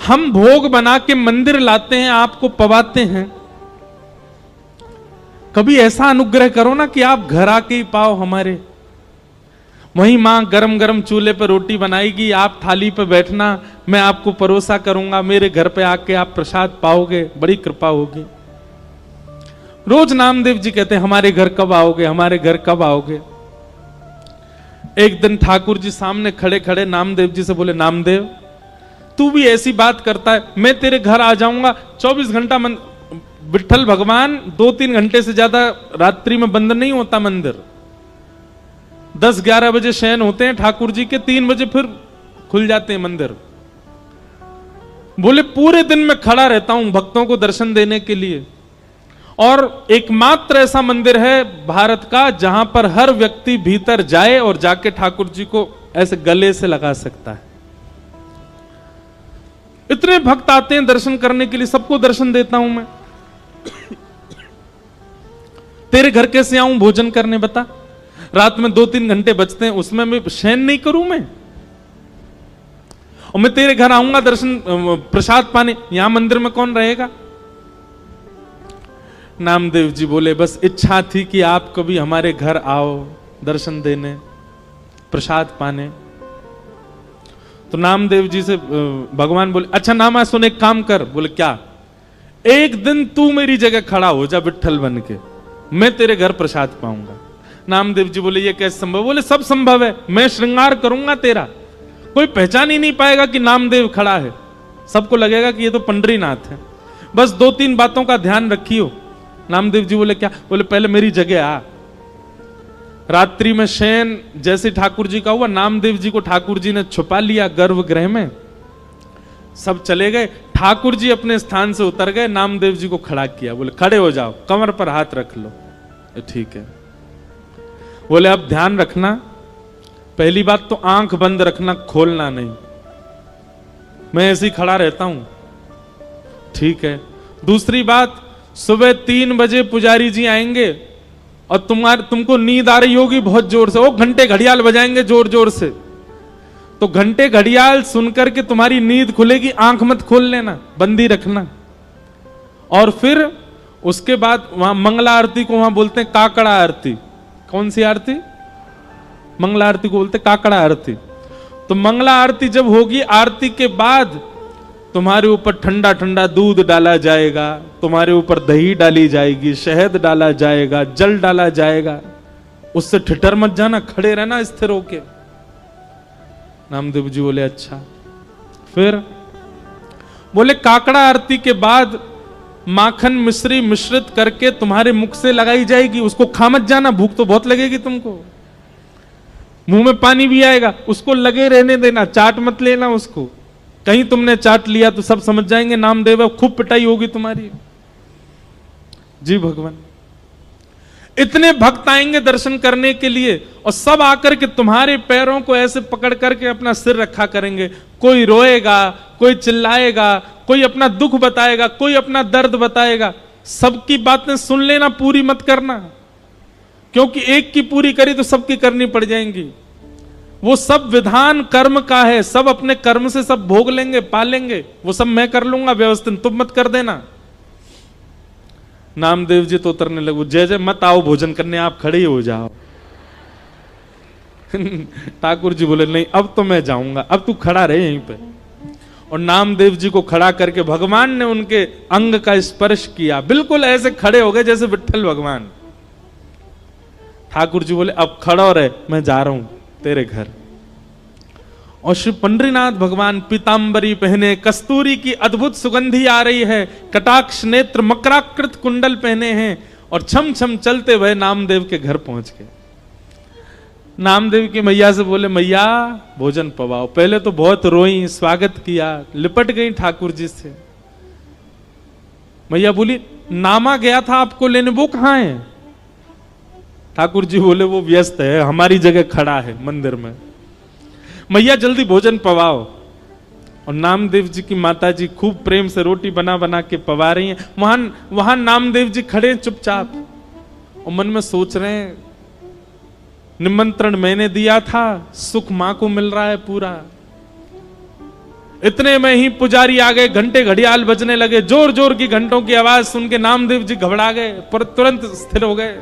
हम भोग बना के मंदिर लाते हैं, आपको पवाते हैं। कभी ऐसा अनुग्रह करो ना कि आप घर आके ही पाओ हमारे। वहीं मां गरम गरम चूल्हे पर रोटी बनाएगी, आप थाली पर बैठना, मैं आपको परोसा करूंगा, मेरे घर पे आके आप प्रसाद पाओगे, बड़ी कृपा होगी। रोज नामदेव जी कहते हैं हमारे घर कब आओगे, हमारे घर कब आओगे। एक दिन ठाकुर जी सामने खड़े खड़े नामदेव जी से बोले, नामदेव तू भी ऐसी बात करता है, मैं तेरे घर आ जाऊंगा। 24 घंटा विठ्ठल भगवान 2-3 घंटे से ज्यादा रात्रि में बंद नहीं होता मंदिर। 10-11 बजे शयन होते हैं ठाकुर जी के, 3 बजे फिर खुल जाते हैं मंदिर। बोले पूरे दिन में खड़ा रहता हूं भक्तों को दर्शन देने के लिए, और एकमात्र ऐसा मंदिर है भारत का जहां पर हर व्यक्ति भीतर जाए और जाके ठाकुर जी को ऐसे गले से लगा सकता है। इतने भक्त आते हैं दर्शन करने के लिए, सबको दर्शन देता हूं मैं। तेरे घर कैसे आऊं भोजन करने बता? रात में 2-3 घंटे बचते हैं, उसमें मैं शयन नहीं करूं मैं? और मैं तेरे घर आऊंगा दर्शन प्रसाद पाने, यहां मंदिर में कौन रहेगा? नामदेव जी बोले बस इच्छा थी कि आप कभी हमारे घर आओ दर्शन देने, प्रसाद पाने। तो नामदेव जी से भगवान बोले, अच्छा नामा सुन, एक काम कर। बोले क्या? एक दिन तू मेरी जगह खड़ा हो जा विठ्ठल बन के, मैं तेरे घर प्रसाद पाऊंगा। नामदेव जी बोले ये कैसे संभव? बोले सब संभव है, मैं श्रृंगार करूंगा तेरा, कोई पहचान ही नहीं पाएगा कि नामदेव खड़ा है, सबको लगेगा कि ये तो पंडरीनाथ है। बस 2-3 बातों का ध्यान रखियो। नामदेव जी बोले क्या? बोले पहले मेरी जगह आ। रात्रि में शयन जैसे ठाकुर जी का हुआ, नामदेव जी को ठाकुर जी ने छुपा लिया गर्भगृह में, सब चले गए। ठाकुर जी अपने स्थान से उतर गए, नामदेव जी को खड़ा किया। बोले खड़े हो जाओ, कमर पर हाथ रख लो। ठीक है। बोले अब ध्यान रखना, पहली बात तो आंख बंद रखना, खोलना नहीं, मैं ऐसे ही खड़ा रहता हूं। ठीक है। दूसरी बात, सुबह 3 बजे पुजारी जी आएंगे और तुमको नींद आ रही होगी बहुत जोर से, वो घंटे घड़ियाल बजाएंगे जोर जोर से, तो घंटे घड़ियाल सुनकर के तुम्हारी नींद खुलेगी, आंख मत खोल लेना, बंदी रखना। और फिर उसके बाद वहां मंगला आरती को वहां बोलते हैं काकड़ा आरती। कौन सी आरती? मंगला आरती को बोलते काकड़ा आरती। तो मंगला आरती जब होगी, आरती के बाद तुम्हारे ऊपर ठंडा ठंडा दूध डाला जाएगा, तुम्हारे ऊपर दही डाली जाएगी, शहद डाला जाएगा, जल डाला जाएगा। उससे ठिठर मत जाना, खड़े रहना स्थिर होके। नामदेव जी बोले अच्छा। फिर बोले काकड़ा आरती के बाद माखन मिश्री मिश्रित करके तुम्हारे मुख से लगाई जाएगी, उसको खा मत जाना, भूख तो बहुत लगेगी तुमको, मुंह में पानी भी आएगा, उसको लगे रहने देना, चाट मत लेना उसको। कहीं तुमने चाट लिया तो सब समझ जाएंगे नामदेव, खूब पिटाई होगी तुम्हारी। जी भगवान। इतने भक्त आएंगे दर्शन करने के लिए, और सब आकर के तुम्हारे पैरों को ऐसे पकड़ करके अपना सिर रखा करेंगे। कोई रोएगा, कोई चिल्लाएगा, कोई अपना दुख बताएगा, कोई अपना दर्द बताएगा। सबकी बातें सुन लेना, पूरी मत करना, क्योंकि एक की पूरी करी तो सबकी करनी पड़ जाएंगी। वो सब विधान कर्म का है, सब अपने कर्म से सब भोग लेंगे, पालेंगे, वो सब मैं कर लूंगा व्यवस्थित, तुम मत कर देना। नामदेव जी तो उतरने लगे, जय जय मत आओ भोजन करने, आप खड़े ही हो जाओ। ठाकुर जी बोले नहीं अब तो मैं जाऊंगा, अब तू खड़ा रहे यहीं पे। और नामदेव जी को खड़ा करके भगवान ने उनके अंग का स्पर्श किया, बिल्कुल ऐसे खड़े हो गए जैसे विठ्ठल भगवान। ठाकुर जी बोले अब खड़ा रहे, मैं जा रहा हूं तेरे घर। और श्री पंडरीनाथ भगवान पीतांबरी पहने, कस्तूरी की अद्भुत सुगंधी आ रही है, कटाक्ष नेत्र मकराकृत कुंडल पहने हैं, और छम छम चलते हुए नामदेव के घर पहुंच गए। नामदेव की मैया से बोले मैया भोजन पवाओ। पहले तो बहुत रोई, स्वागत किया, लिपट गई ठाकुर जी से। मैया बोली नामा गया था आपको लेने, वो कहां है? ठाकुर जी बोले वो व्यस्त है, हमारी जगह खड़ा है मंदिर में। मैया जल्दी भोजन पवाओ। और नामदेव जी की माता जी खूब प्रेम से रोटी बना बना के पवा रही हैं। वहां नामदेव जी खड़े चुपचाप और मन में सोच रहे हैं निमंत्रण मैंने दिया था, सुख मां को मिल रहा है पूरा, इतने में ही पुजारी आ गए, घंटे घड़ियाल बजने लगे, जोर जोर की घंटों की आवाज सुन के नामदेव जी घबरा गए, पर तुरंत स्थिर हो गए,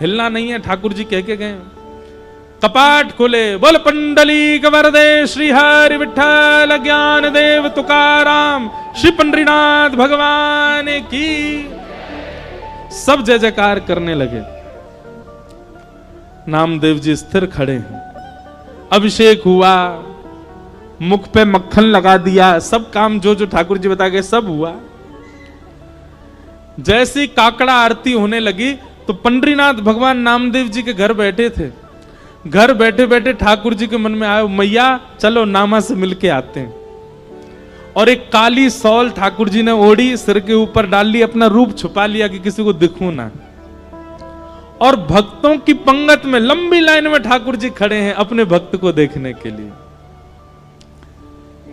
हिलना नहीं है। ठाकुर जी कह के गए, कपाट खोले, बोल पंडलीक वरदे श्री हरि विठ्ठल ज्ञान देव तुकाराम श्री पंडरीनाथ भगवान की। सब जय जयकार करने लगे। नामदेव जी स्थिर खड़े हैं, अभिषेक हुआ, मुख पे मक्खन लगा दिया, सब काम जो जो ठाकुर जी बता गए सब हुआ। जैसी काकड़ा आरती होने लगी तो पंडरीनाथ भगवान नामदेव जी के घर बैठे थे। घर बैठे बैठे ठाकुर जी के मन में आया, मैया चलो नामा से मिलके आते हैं। और एक काली सौल ठाकुर जी ने ओढ़ी, सिर के ऊपर डाल ली, अपना रूप छुपा लिया कि किसी को दिखूं ना। और भक्तों की पंगत में लंबी लाइन में ठाकुर जी खड़े हैं अपने भक्त को देखने के लिए।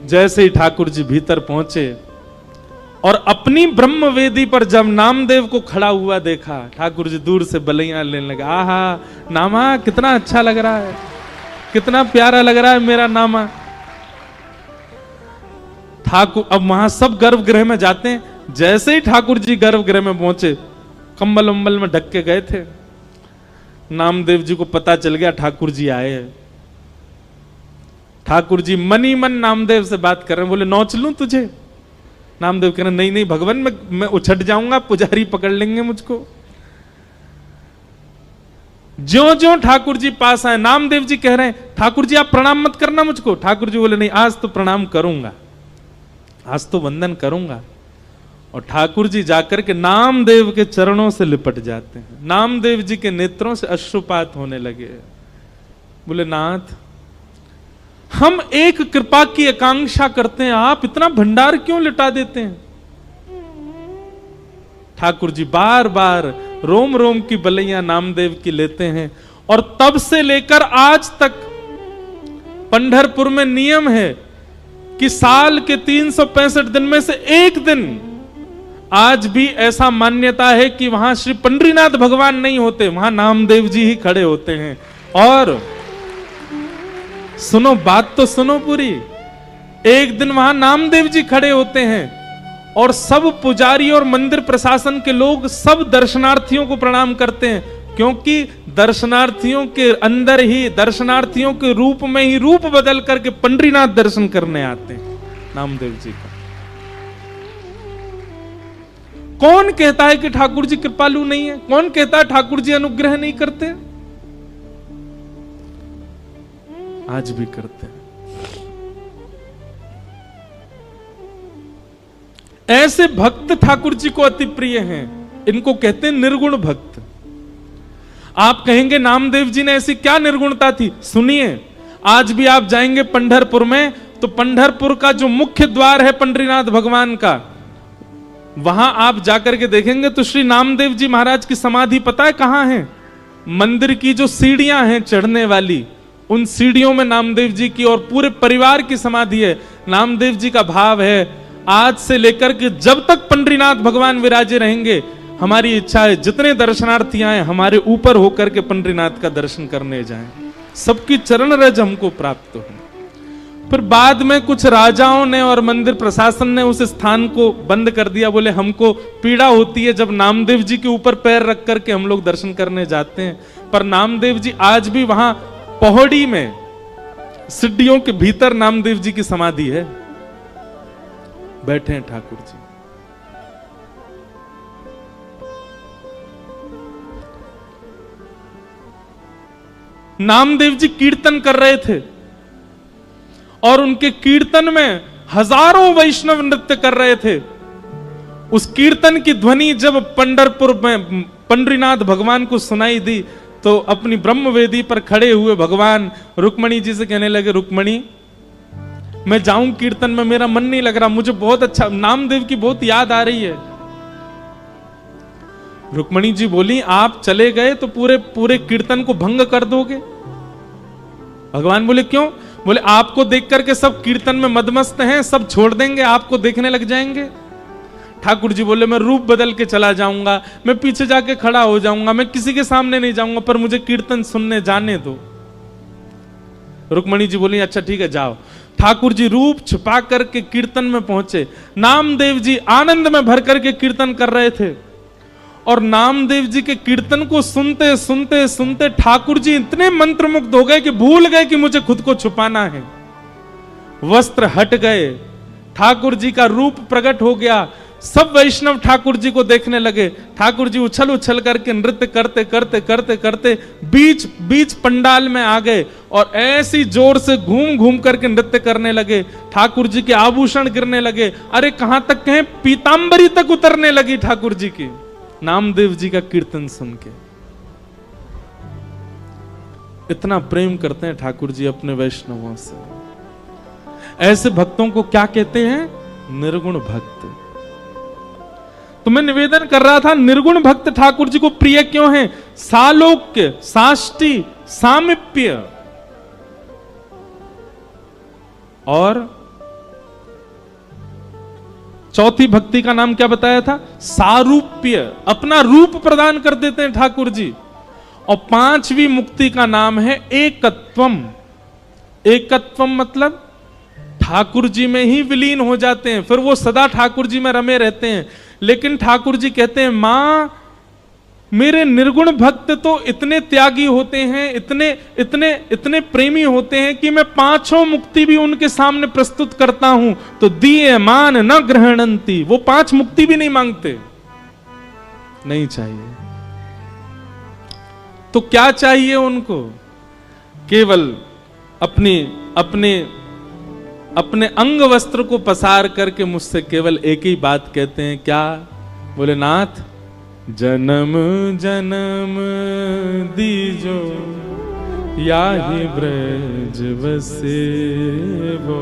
जैसे ही ठाकुर जी भीतर पहुंचे और अपनी ब्रह्म वेदी पर जब नामदेव को खड़ा हुआ देखा, ठाकुर जी दूर से बलैयां लेने लगा, आहा नामा कितना अच्छा लग रहा है, कितना प्यारा लग रहा है मेरा नामा। ठाकुर अब वहां सब गर्भगृह में जाते हैं। जैसे ही ठाकुर जी गर्भगृह में पहुंचे, कंबल उम्बल में ढक के गए थे। नामदेव जी को पता चल गया ठाकुर जी आए हैं। ठाकुर जी मनी मन नामदेव से बात कर रहे हैं, बोले नौच लूं तुझे? नामदेव कह रहे नहीं नहीं भगवान, मैं उछट जाऊंगा, पुजारी पकड़ लेंगे मुझको। ज्यों ज्यों ठाकुर जी पास आए, नामदेव जी कह रहे हैं ठाकुर जी आप प्रणाम मत करना मुझको। ठाकुर जी बोले नहीं, आज तो प्रणाम करूंगा, आज तो वंदन करूंगा। और ठाकुर जी जाकर के नामदेव के चरणों से लिपट जाते हैं। नामदेव जी के नेत्रों से अश्रुपात होने लगे। बोले नाथ, हम एक कृपा की आकांक्षा करते हैं, आप इतना भंडार क्यों लुटा देते हैं? ठाकुर जी बार बार रोम रोम की बलैया नामदेव की लेते हैं। और तब से लेकर आज तक पंढरपुर में नियम है कि साल के 365 दिन में से एक दिन आज भी ऐसा मान्यता है कि वहां श्री पंडरीनाथ भगवान नहीं होते, वहां नामदेव जी ही खड़े होते हैं। और सुनो बात तो सुनो पूरी, एक दिन वहां नामदेव जी खड़े होते हैं और सब पुजारी और मंदिर प्रशासन के लोग सब दर्शनार्थियों को प्रणाम करते हैं, क्योंकि दर्शनार्थियों के अंदर ही, दर्शनार्थियों के रूप में ही रूप बदल करके पंडरीनाथ दर्शन करने आते हैं नामदेव जी का। कौन कहता है कि ठाकुर जी कृपालु नहीं है? कौन कहता है ठाकुर जी अनुग्रह नहीं करते? आज भी करते हैं। ऐसे भक्त ठाकुर जी को अति प्रिय हैं, इनको कहते हैं निर्गुण भक्त। आप कहेंगे नामदेव जी ने ऐसी क्या निर्गुणता थी? सुनिए, आज भी आप जाएंगे पंढरपुर में तो पंढरपुर का जो मुख्य द्वार है पंडरीनाथ भगवान का, वहां आप जाकर के देखेंगे तो श्री नामदेव जी महाराज की समाधि पता है कहां है? मंदिर की जो सीढ़ियां हैं चढ़ने वाली, उन सीढ़ियों में नामदेव जी की और पूरे परिवार की समाधि है। नामदेव जी का भाव है, आज से लेकर के जब तक पंडरीनाथ भगवान विराजे रहेंगे, हमारी इच्छा है जितने दर्शनार्थी आए हमारे ऊपर होकर के पंडरीनाथ का दर्शन करने जाएं, सबकी चरण रज हमको प्राप्त हो। फिर बाद में कुछ राजाओं ने और मंदिर प्रशासन ने उस स्थान को बंद कर दिया। बोले हमको पीड़ा होती है जब नामदेव जी के ऊपर पैर रख करके हम लोग दर्शन करने जाते हैं। पर नामदेव जी आज भी वहां पौड़ी में सिड्डियों के भीतर नामदेव जी की समाधि है, बैठे हैं ठाकुर जी। नामदेव जी कीर्तन कर रहे थे और उनके कीर्तन में हजारों वैष्णव नृत्य कर रहे थे। उस कीर्तन की ध्वनि जब पंढरपुर में पंडरीनाथ भगवान को सुनाई दी तो अपनी ब्रह्म वेदी पर खड़े हुए भगवान रुक्मणी जी से कहने लगे, रुक्मणी मैं जाऊं कीर्तन में, मेरा मन नहीं लग रहा, मुझे बहुत अच्छा नामदेव की बहुत याद आ रही है। रुक्मणी जी बोली आप चले गए तो पूरे पूरे कीर्तन को भंग कर दोगे। भगवान बोले क्यों? बोले आपको देख करके सब कीर्तन में मदमस्त हैं, सब छोड़ देंगे, आपको देखने लग जाएंगे। ठाकुर जी बोले मैं रूप बदल के चला जाऊंगा, मैं पीछे जाके खड़ा हो जाऊंगा, मैं किसी के सामने नहीं जाऊंगा, पर मुझे कीर्तन सुनने जाने दो। रुक्मणी जी बोली अच्छा ठीक है जाओ। ठाकुर जी रूप छुपा करके कीर्तन में पहुंचे। नामदेव जी आनंद में भर करके कीर्तन कर रहे थे और नामदेव जी के कीर्तन को सुनते सुनते सुनते ठाकुर जी इतने मंत्रमुग्ध हो गए कि भूल गए कि मुझे खुद को छुपाना है। वस्त्र हट गए, ठाकुर जी का रूप प्रकट हो गया। सब वैष्णव ठाकुर जी को देखने लगे। ठाकुर जी उछल उछल करके नृत्य करते करते करते करते बीच बीच पंडाल में आ गए और ऐसी जोर से घूम घूम करके नृत्य करने लगे। ठाकुर जी के आभूषण गिरने लगे। अरे कहां तक कहें, पीतांबरी तक उतरने लगी ठाकुर जी की, नामदेव जी का कीर्तन सुन के। इतना प्रेम करते हैं ठाकुर जी अपने वैष्णवों से। ऐसे भक्तों को क्या कहते हैं? निर्गुण भक्त। तो मैं निवेदन कर रहा था, निर्गुण भक्त ठाकुर जी को प्रिय क्यों है? सालोक्य, साष्टी, सामिप्य और चौथी भक्ति का नाम क्या बताया था? सारूप्य। अपना रूप प्रदान कर देते हैं ठाकुर जी। और पांचवी मुक्ति का नाम है एकत्वम। एकत्वम मतलब ठाकुर जी में ही विलीन हो जाते हैं, फिर वो सदा ठाकुर जी में रमे रहते हैं। लेकिन ठाकुर जी कहते हैं, मां मेरे निर्गुण भक्त तो इतने त्यागी होते हैं, इतने इतने इतने प्रेमी होते हैं कि मैं पांचों मुक्ति भी उनके सामने प्रस्तुत करता हूं तो दिए मान न ग्रहणंती। वो पांच मुक्ति भी नहीं मांगते, नहीं चाहिए। तो क्या चाहिए उनको? केवल अपने अपने अपने अंग वस्त्र को पसार करके मुझसे केवल एक ही बात कहते हैं, क्या? बोले, नाथ जन्म जन्म दीजो याहि ब्रज बसे वो,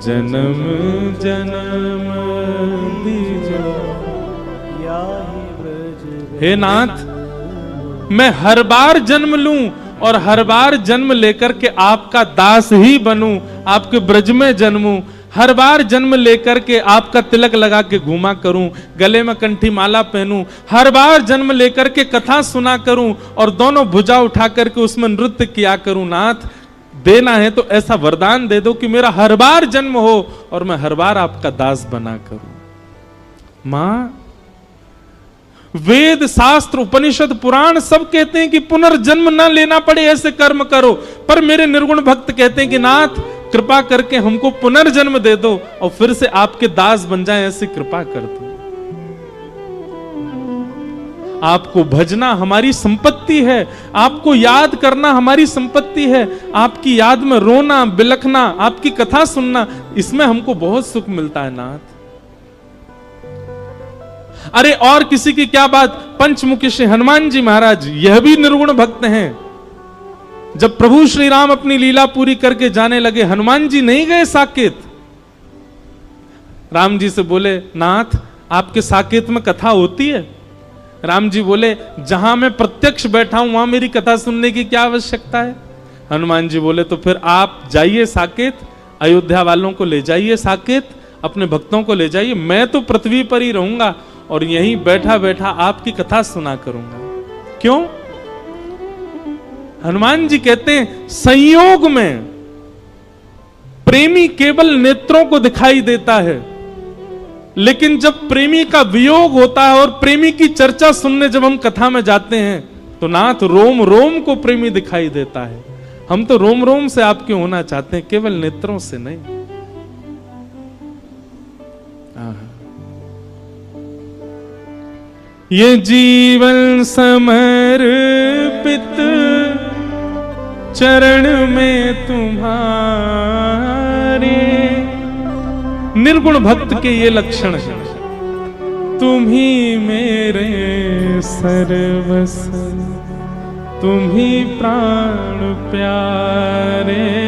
जन्म जन्म दीजो याहि ब्रज। हे नाथ, मैं हर बार जन्म लूं और हर बार जन्म लेकर के आपका दास ही बनूं, आपके ब्रज में जन्मूं। हर बार जन्म लेकर के आपका तिलक लगा के घूमा करूं, गले में कंठी माला पहनूं। हर बार जन्म लेकर के कथा सुना करूं और दोनों भुजा उठा करके उसमें नृत्य किया करूं। नाथ, देना है तो ऐसा वरदान दे दो कि मेरा हर बार जन्म हो और मैं हर बार आपका दास बना करूं। मां, वेद शास्त्र उपनिषद पुराण सब कहते हैं कि पुनर्जन्म न लेना पड़े ऐसे कर्म करो, पर मेरे निर्गुण भक्त कहते हैं कि नाथ कृपा करके हमको पुनर्जन्म दे दो और फिर से आपके दास बन जाएं, ऐसी कृपा कर दो। आपको भजना हमारी संपत्ति है, आपको याद करना हमारी संपत्ति है। आपकी याद में रोना बिलखना, आपकी कथा सुनना, इसमें हमको बहुत सुख मिलता है नाथ। अरे और किसी की क्या बात, पंचमुखी श्री हनुमान जी महाराज, यह भी निर्गुण भक्त हैं। जब प्रभु श्री राम अपनी लीला पूरी करके जाने लगे, हनुमान जी नहीं गए साकेत। राम जी से बोले, नाथ आपके साकेत में कथा होती है? राम जी बोले, जहां मैं प्रत्यक्ष बैठा हूं वहां मेरी कथा सुनने की क्या आवश्यकता है? हनुमान जी बोले, तो फिर आप जाइए साकेत, अयोध्या वालों को ले जाइए साकेत, अपने भक्तों को ले जाइए, मैं तो पृथ्वी पर ही रहूंगा और यहीं बैठा बैठा आपकी कथा सुना करूंगा। क्यों? हनुमान जी कहते हैं, संयोग में प्रेमी केवल नेत्रों को दिखाई देता है, लेकिन जब प्रेमी का वियोग होता है और प्रेमी की चर्चा सुनने जब हम कथा में जाते हैं तो नाथ रोम रोम को प्रेमी दिखाई देता है। हम तो रोम रोम से आपके होना चाहते हैं, केवल नेत्रों से नहीं। ये जीवन समर्पित चरण में तुम्हारे। निर्गुण भक्त के ये लक्षण है। तुम ही मेरे सर्वस्व, तुम ही प्राण प्यारे।